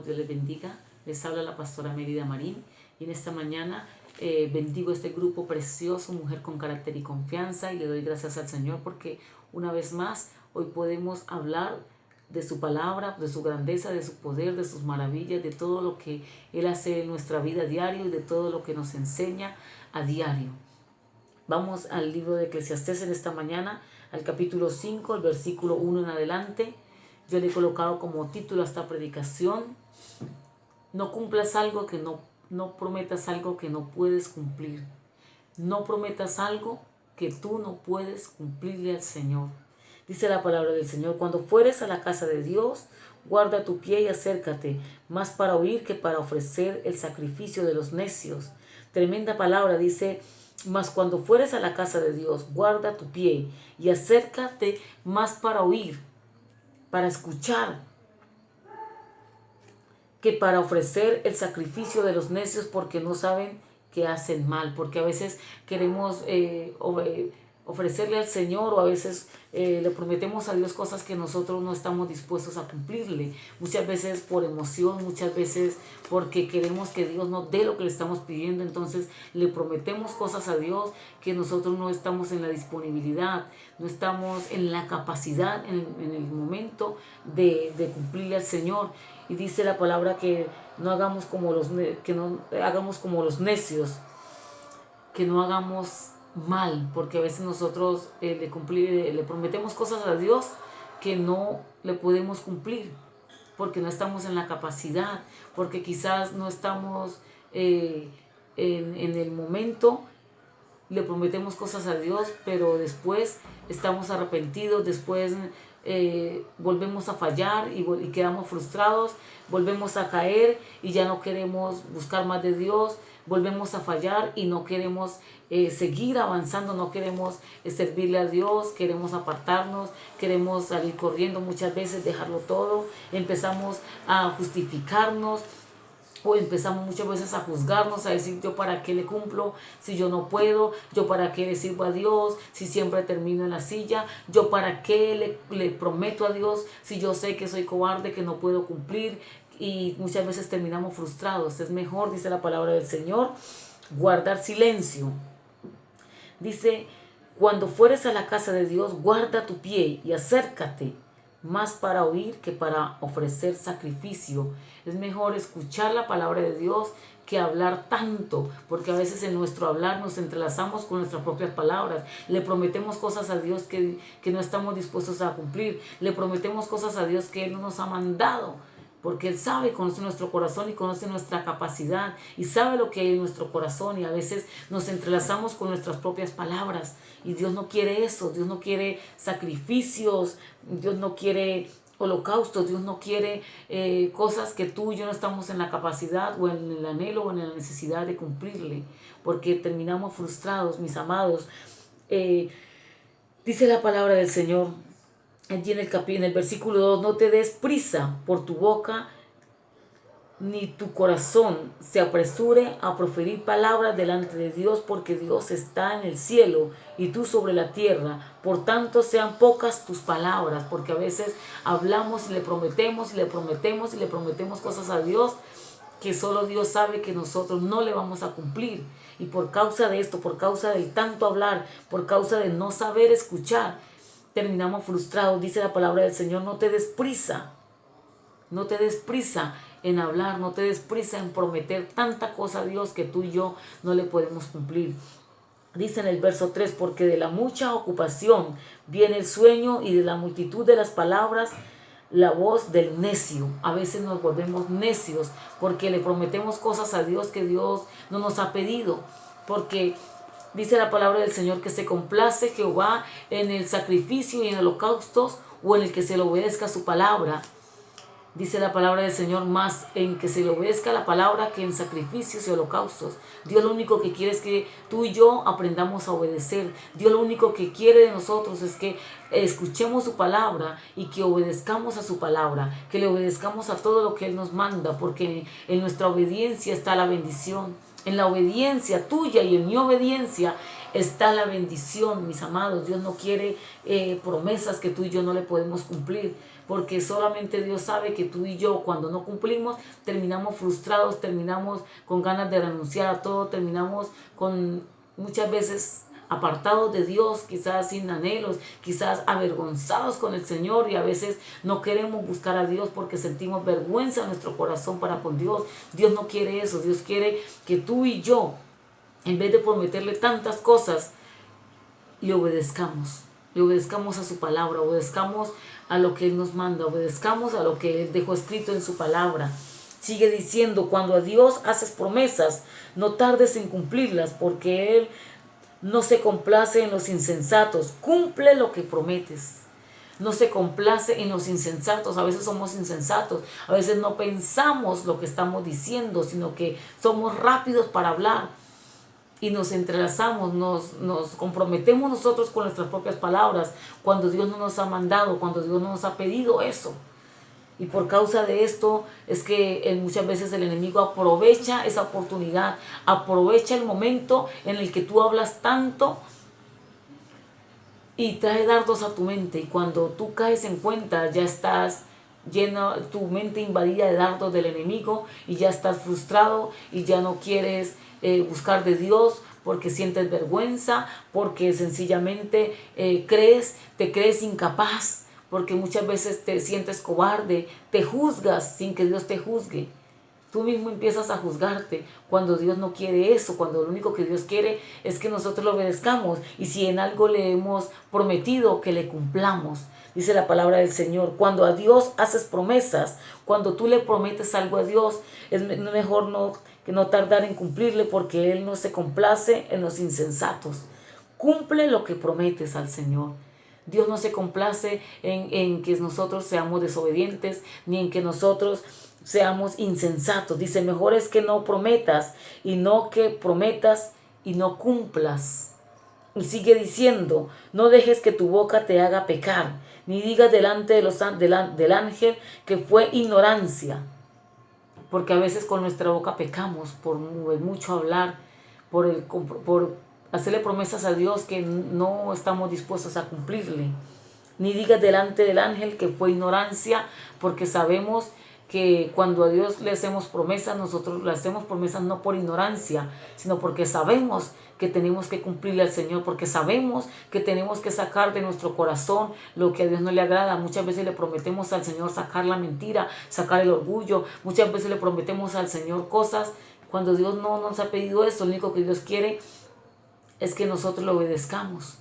Dios les bendiga. Les habla la pastora Mérida Marín y en esta mañana bendigo este grupo precioso, Mujer con Carácter y Confianza, y le doy gracias al Señor porque una vez más hoy podemos hablar de su palabra, de su grandeza, de su poder, de sus maravillas, de todo lo que Él hace en nuestra vida diario y de todo lo que nos enseña a diario. Vamos al libro de Eclesiastés en esta mañana, al capítulo 5, el versículo 1 en adelante. Yo le he colocado como título a esta predicación: no cumplas algo que no prometas algo que no puedes cumplir. No prometas algo que tú no puedes cumplirle al Señor. Dice la palabra del Señor: cuando fueres a la casa de Dios, guarda tu pie y acércate, más para oír que para ofrecer el sacrificio de los necios. Tremenda palabra, dice: mas cuando fueres a la casa de Dios, guarda tu pie y acércate más para oír, para escuchar, que para ofrecer el sacrificio de los necios, porque no saben que hacen mal. Porque a veces queremos ofrecerle al Señor, o a veces le prometemos a Dios cosas que nosotros no estamos dispuestos a cumplirle. Muchas veces por emoción, muchas veces porque queremos que Dios nos dé lo que le estamos pidiendo. Entonces le prometemos cosas a Dios que nosotros no estamos en la disponibilidad, no estamos en la capacidad en el momento de cumplirle al Señor. Y dice la palabra que no hagamos como los necios, que no hagamos mal, porque a veces nosotros le prometemos cosas a Dios que no le podemos cumplir, porque no estamos en la capacidad, porque quizás no estamos en el momento. Le prometemos cosas a Dios, pero después estamos arrepentidos, después volvemos a fallar y quedamos frustrados, volvemos a caer y ya no queremos buscar más de Dios, volvemos a fallar y no queremos seguir avanzando, no queremos servirle a Dios, queremos apartarnos, queremos salir corriendo muchas veces, dejarlo todo, empezamos a justificarnos, o empezamos muchas veces a juzgarnos, a decir: yo para qué le cumplo si yo no puedo, yo para qué le sirvo a Dios si siempre termino en la silla, yo para qué le prometo a Dios si yo sé que soy cobarde, que no puedo cumplir. Y muchas veces terminamos frustrados. Es mejor, dice la palabra del Señor, guardar silencio. Dice: cuando fueres a la casa de Dios, guarda tu pie y acércate, más para oír que para ofrecer sacrificio. Es mejor escuchar la palabra de Dios que hablar tanto, porque a veces en nuestro hablar nos entrelazamos con nuestras propias palabras. Le prometemos cosas a Dios que no estamos dispuestos a cumplir. Le prometemos cosas a Dios que Él no nos ha mandado, porque Él sabe, conoce nuestro corazón y conoce nuestra capacidad y sabe lo que hay en nuestro corazón, y a veces nos entrelazamos con nuestras propias palabras, y Dios no quiere eso. Dios no quiere sacrificios, Dios no quiere holocaustos, Dios no quiere cosas que tú y yo no estamos en la capacidad o en el anhelo o en la necesidad de cumplirle, porque terminamos frustrados, mis amados. Dice la palabra del Señor allí en el versículo 2: no te des prisa por tu boca, ni tu corazón se apresure a proferir palabras delante de Dios, porque Dios está en el cielo y tú sobre la tierra. Por tanto, sean pocas tus palabras, porque a veces hablamos y le prometemos y le prometemos y le prometemos cosas a Dios que solo Dios sabe que nosotros no le vamos a cumplir. Y por causa de esto, por causa del tanto hablar, por causa de no saber escuchar, terminamos frustrados. Dice la palabra del Señor: no te des prisa. No te des prisa en hablar, no te des prisa en prometer tanta cosa a Dios que tú y yo no le podemos cumplir. Dice en el verso 3: porque de la mucha ocupación viene el sueño, y de la multitud de las palabras la voz del necio. A veces nos volvemos necios porque le prometemos cosas a Dios que Dios no nos ha pedido, porque dice la palabra del Señor que se complace Jehová en el sacrificio y en holocaustos, o en el que se le obedezca su palabra. Dice la palabra del Señor: más en que se le obedezca la palabra que en sacrificios y holocaustos. Dios lo único que quiere es que tú y yo aprendamos a obedecer. Dios lo único que quiere de nosotros es que escuchemos su palabra y que obedezcamos a su palabra, que le obedezcamos a todo lo que Él nos manda, porque en nuestra obediencia está la bendición. En la obediencia tuya y en mi obediencia está la bendición, mis amados. Dios no quiere promesas que tú y yo no le podemos cumplir, porque solamente Dios sabe que tú y yo, cuando no cumplimos, terminamos frustrados, terminamos con ganas de renunciar a todo, terminamos con muchas veces apartados de Dios, quizás sin anhelos, quizás avergonzados con el Señor, y a veces no queremos buscar a Dios porque sentimos vergüenza en nuestro corazón para con Dios. Dios no quiere eso. Dios quiere que tú y yo, en vez de prometerle tantas cosas, le obedezcamos a su palabra, obedezcamos a lo que Él nos manda, obedezcamos a lo que Él dejó escrito en su palabra. Sigue diciendo: cuando a Dios haces promesas, no tardes en cumplirlas, porque Él no se complace en los insensatos. Cumple lo que prometes. No se complace en los insensatos. A veces somos insensatos. A veces no pensamos lo que estamos diciendo, sino que somos rápidos para hablar. Y nos entrelazamos, nos comprometemos nosotros con nuestras propias palabras, cuando Dios no nos ha mandado, cuando Dios no nos ha pedido eso. Y por causa de esto es que muchas veces el enemigo aprovecha esa oportunidad, aprovecha el momento en el que tú hablas tanto y trae dardos a tu mente. Y cuando tú caes en cuenta, ya estás lleno, tu mente invadida de dardos del enemigo, y ya estás frustrado y ya no quieres buscar de Dios, porque sientes vergüenza, porque sencillamente te crees incapaz, porque muchas veces te sientes cobarde, te juzgas sin que Dios te juzgue. Tú mismo empiezas a juzgarte cuando Dios no quiere eso, cuando lo único que Dios quiere es que nosotros lo obedezcamos, y si en algo le hemos prometido, que le cumplamos. Dice la palabra del Señor: cuando a Dios haces promesas, cuando tú le prometes algo a Dios, es mejor que no tardar en cumplirle, porque Él no se complace en los insensatos. Cumple lo que prometes al Señor. Dios no se complace en que nosotros seamos desobedientes, ni en que nosotros seamos insensatos. Dice: mejor es que no prometas, y no que prometas y no cumplas. Y sigue diciendo: no dejes que tu boca te haga pecar, ni digas delante del ángel que fue ignorancia. Porque a veces con nuestra boca pecamos por mucho hablar, por hacerle promesas a Dios que no estamos dispuestos a cumplirle. Ni digas delante del ángel que fue ignorancia, porque sabemos que cuando a Dios le hacemos promesas, nosotros le hacemos promesas no por ignorancia, sino porque sabemos que tenemos que cumplirle al Señor, porque sabemos que tenemos que sacar de nuestro corazón lo que a Dios no le agrada. Muchas veces le prometemos al Señor sacar la mentira, sacar el orgullo. Muchas veces le prometemos al Señor cosas cuando Dios no nos ha pedido eso. Lo único que Dios quiere es que nosotros lo obedezcamos.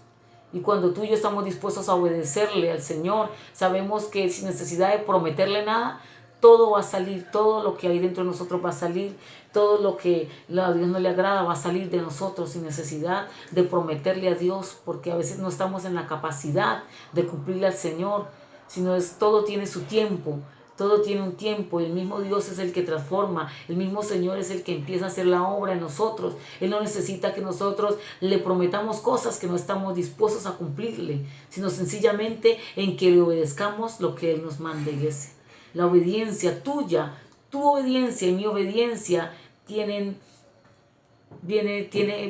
Y cuando tú y yo estamos dispuestos a obedecerle al Señor, sabemos que sin necesidad de prometerle nada, todo va a salir, todo lo que hay dentro de nosotros va a salir, todo lo que a Dios no le agrada va a salir de nosotros sin necesidad de prometerle a Dios, porque a veces no estamos en la capacidad de cumplirle al Señor, sino todo tiene su tiempo. Todo tiene un tiempo, y el mismo Dios es el que transforma, el mismo Señor es el que empieza a hacer la obra en nosotros. Él no necesita que nosotros le prometamos cosas que no estamos dispuestos a cumplirle, sino sencillamente en que le obedezcamos lo que Él nos manda, iglesia. La obediencia tuya, tu obediencia y mi obediencia tiene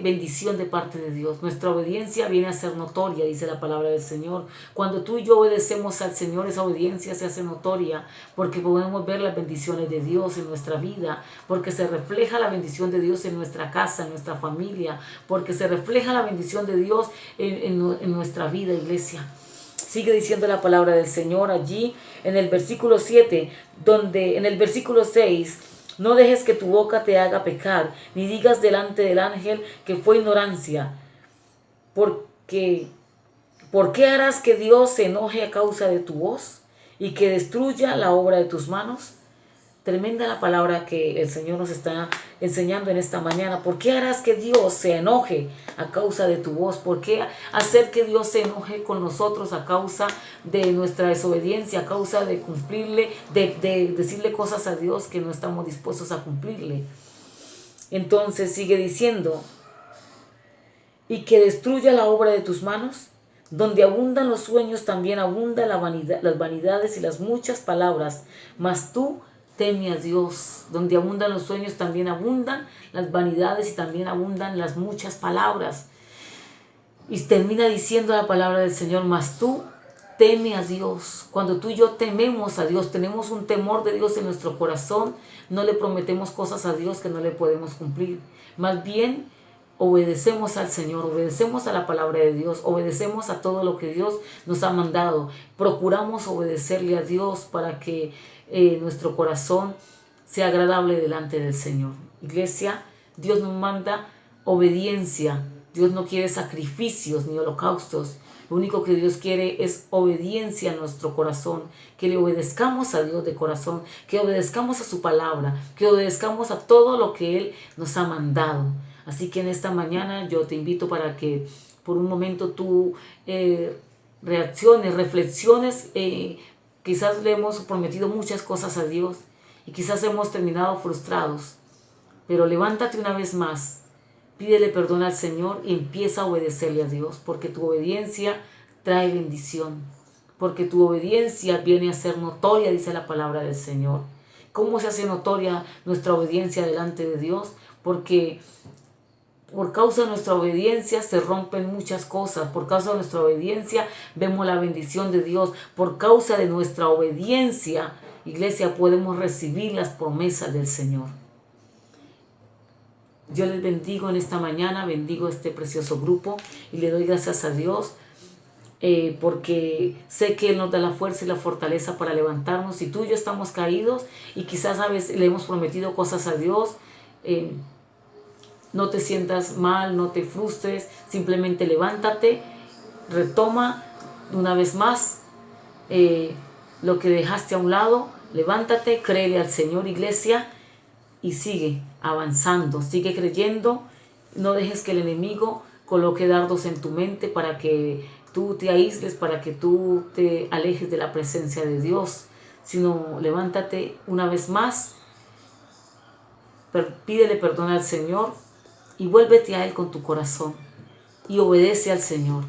bendición de parte de Dios. Nuestra obediencia viene a ser notoria, dice la palabra del Señor. Cuando tú y yo obedecemos al Señor, esa obediencia se hace notoria, porque podemos ver las bendiciones de Dios en nuestra vida, porque se refleja la bendición de Dios en nuestra casa, en nuestra familia, porque se refleja la bendición de Dios en nuestra vida, iglesia. Sigue diciendo la palabra del Señor allí en el versículo 7, donde en el versículo 6: no dejes que tu boca te haga pecar, ni digas delante del ángel que fue ignorancia. ¿Por qué harás que Dios se enoje a causa de tu voz y que destruya la obra de tus manos? Tremenda la palabra que el Señor nos está enseñando en esta mañana. ¿Por qué harás que Dios se enoje a causa de tu voz? ¿Por qué hacer que Dios se enoje con nosotros a causa de nuestra desobediencia, a causa de cumplirle, de decirle cosas a Dios que no estamos dispuestos a cumplirle? Entonces sigue diciendo: y que destruya la obra de tus manos. Donde abundan los sueños, también abunda las vanidades y las muchas palabras. Mas tú teme a Dios. Donde abundan los sueños, también abundan las vanidades y también abundan las muchas palabras. Y termina diciendo la palabra del Señor, mas tú teme a Dios. Cuando tú y yo tememos a Dios, tenemos un temor de Dios en nuestro corazón, no le prometemos cosas a Dios que no le podemos cumplir. Más bien, obedecemos al Señor, obedecemos a la palabra de Dios, obedecemos a todo lo que Dios nos ha mandado. Procuramos obedecerle a Dios para que nuestro corazón sea agradable delante del Señor. Iglesia, Dios nos manda obediencia. Dios no quiere sacrificios ni holocaustos. Lo único que Dios quiere es obediencia a nuestro corazón, que le obedezcamos a Dios de corazón, que obedezcamos a su palabra, que obedezcamos a todo lo que Él nos ha mandado. Así que en esta mañana yo te invito para que por un momento tú reacciones, reflexiones. Quizás le hemos prometido muchas cosas a Dios y quizás hemos terminado frustrados, pero levántate una vez más. Pídele perdón al Señor y empieza a obedecerle a Dios, porque tu obediencia trae bendición, porque tu obediencia viene a ser notoria, dice la palabra del Señor. ¿Cómo se hace notoria nuestra obediencia delante de Dios? Porque por causa de nuestra obediencia se rompen muchas cosas. Por causa de nuestra obediencia vemos la bendición de Dios. Por causa de nuestra obediencia, iglesia, podemos recibir las promesas del Señor. Yo les bendigo en esta mañana, bendigo este precioso grupo y le doy gracias a Dios porque sé que Él nos da la fuerza y la fortaleza para levantarnos. Si tú y yo estamos caídos y quizás a veces le hemos prometido cosas a Dios, no te sientas mal, no te frustres, simplemente levántate, retoma una vez más lo que dejaste a un lado, levántate, créele al Señor, iglesia, y sigue avanzando, sigue creyendo. No dejes que el enemigo coloque dardos en tu mente para que tú te aísles, para que tú te alejes de la presencia de Dios, sino levántate una vez más, pídele perdón al Señor y vuélvete a Él con tu corazón y obedece al Señor.